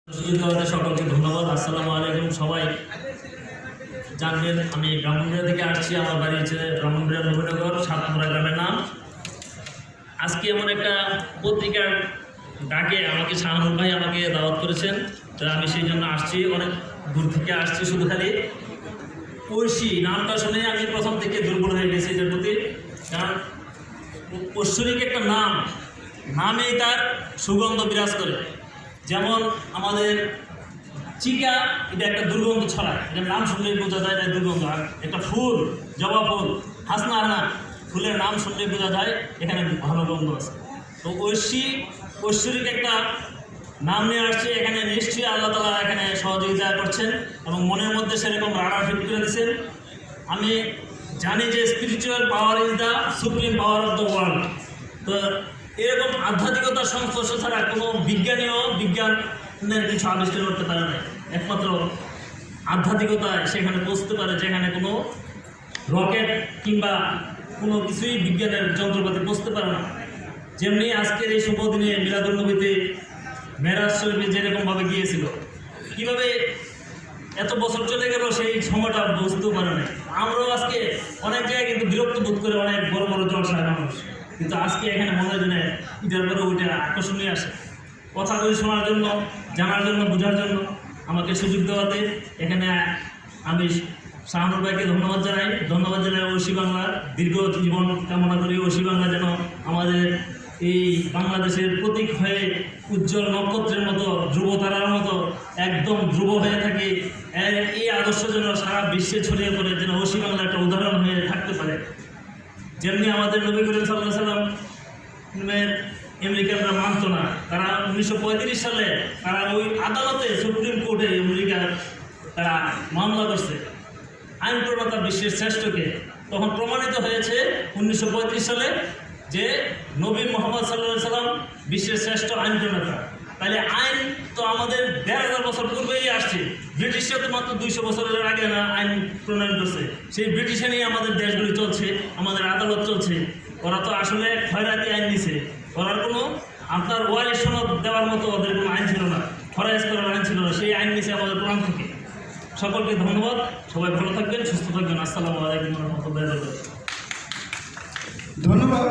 সকলকে ধন্যবাদ। আসসালামু আলাইকুম। সবাই জানবেন আমি ব্রাহ্মণবাড়িয়া থেকে আসছি। আমার বাড়ি হচ্ছে ব্রাহ্মণবাড়িয়া নবীনগর, সাতমুরা গ্রামের নাম। আজকে এমন একটা পত্রিকার ডাকে আমাকে শাহানুর ভাই আমাকে দাওয়াত করেছেন, তো আমি সেই জন্য আসছি। অনেক দূর থেকে আসছি। শুধু খালি ঐশী নামটা শুনে আমি প্রথম থেকে দুর্বল হয়ে গেছি এটার প্রতি। কারণ ঐশ্বরিক একটা নামেই তার সুগন্ধ বিরাজ করে। যেমন আমাদের চিকা, এটা একটা দুর্গন্ধ ছড়ায়, এটার নাম শুনলেই বোঝা যায় এটা দুর্গন্ধ। আর একটা ফুল, জবা ফুল, হাসনা হানা ফুলের নাম শুনলেই বোঝা যায় এখানে ভালো গন্ধ আছে। তো ঐশ্বরিক একটা নাম নিয়ে আসছে এখানে। নিশ্চয়ই আল্লাহ তাআলা এখানে সহযোগিতা করছেন এবং মনের মধ্যে সেরকম রাডার ফিট করে দিচ্ছেন। আমি জানি যে spiritual power is the supreme power of the world. তো এরকম আধ্যাত্মিকতার সংস্পর্শ ছাড়া কোনো বিজ্ঞানের কিছু আবিষ্কার করতে পারে না। একমাত্র আধ্যাত্মিকতায় সেখানে পৌঁছতে পারে যেখানে কোনো রকেট কিংবা কোনো কিছুই বিজ্ঞানের যন্ত্রপাতি পৌঁছতে পারে না। যেমনি আজকের এই শুভ দিনে মিলাদুন্নবীতে মেরাজ শরীফে যেরকমভাবে গিয়েছিল, কীভাবে এত বছর চলে গেল সেই সময়টা বুঝতেও পারে না। আমরাও আজকে অনেক জায়গায় কিন্তু বিরক্ত বোধ করে অনেক বড় বড় জলসায় মানুষ, কিন্তু আজকে এখানে মনে হয় এটার পরে ওইটা আকর্ষণীয় আসে। কথাগুলি শোনার জন্য, জানার জন্য, বোঝার জন্য আমাকে সুযোগ দেওয়াতে এখানে আমি শাহানুর ভাইকে ধন্যবাদ জানাই। ঐশী বাংলার দীর্ঘ জীবন কামনা করি। ঐশী বাংলা যেন আমাদের এই বাংলাদেশের প্রতীক হয়ে উজ্জ্বল নক্ষত্রের মতো, ধ্রুবতারার মতো একদম ধ্রুব হয়ে থাকে। এই আদর্শ যেন সারা বিশ্বে ছড়িয়ে পড়ে, যেন ঐশী বাংলা একটা উদাহরণ হয়ে থাকতে পারে। যেমনি আমাদের নবী করিম সাল্লাল্লাহু আলাইহি সাল্লামের আমেরিকানরা মানত না। তারা 1935 সালে তারা ওই আদালতে, সুপ্রিম কোর্টে আমেরিকার তারা মামলা করছে আইন প্রণেতা বিশ্বের শ্রেষ্ঠকে। তখন প্রমাণিত হয়েছে 1935 সালে যে নবী মুহাম্মদ সাল্লাল্লাহু আলাইহি সাল্লাম বিশ্বের শ্রেষ্ঠ আইন প্রণেতা। তাহলে আইন তো আমাদের ১,৫০০ বছর পূর্বেই আসছে। ব্রিটিশরা তো মাত্র 200 বছরের আগে না আইন প্রণয়ন করছে। সেই ব্রিটিশে নিয়ে আমাদের দেশগুলি চলছে, আমাদের আদালত চলছে। ওরা তো আসলে খয়রাতি আইন দিছে। ওরার কোনো আপনার ওয়ারিশ সনদ দেওয়ার মতো ওদের কোনো আইন ছিল না, খরচ করার আইন ছিল না। সেই আইন নিছে আমাদের কোরআন থেকে। সকলকে ধন্যবাদ। সবাই ভালো থাকবেন, সুস্থ থাকবেন। আসসালামু আলাইকুম ওয়া রাহমাতুল্লাহি ওয়া বারাকাতুহু। ধন্যবাদ।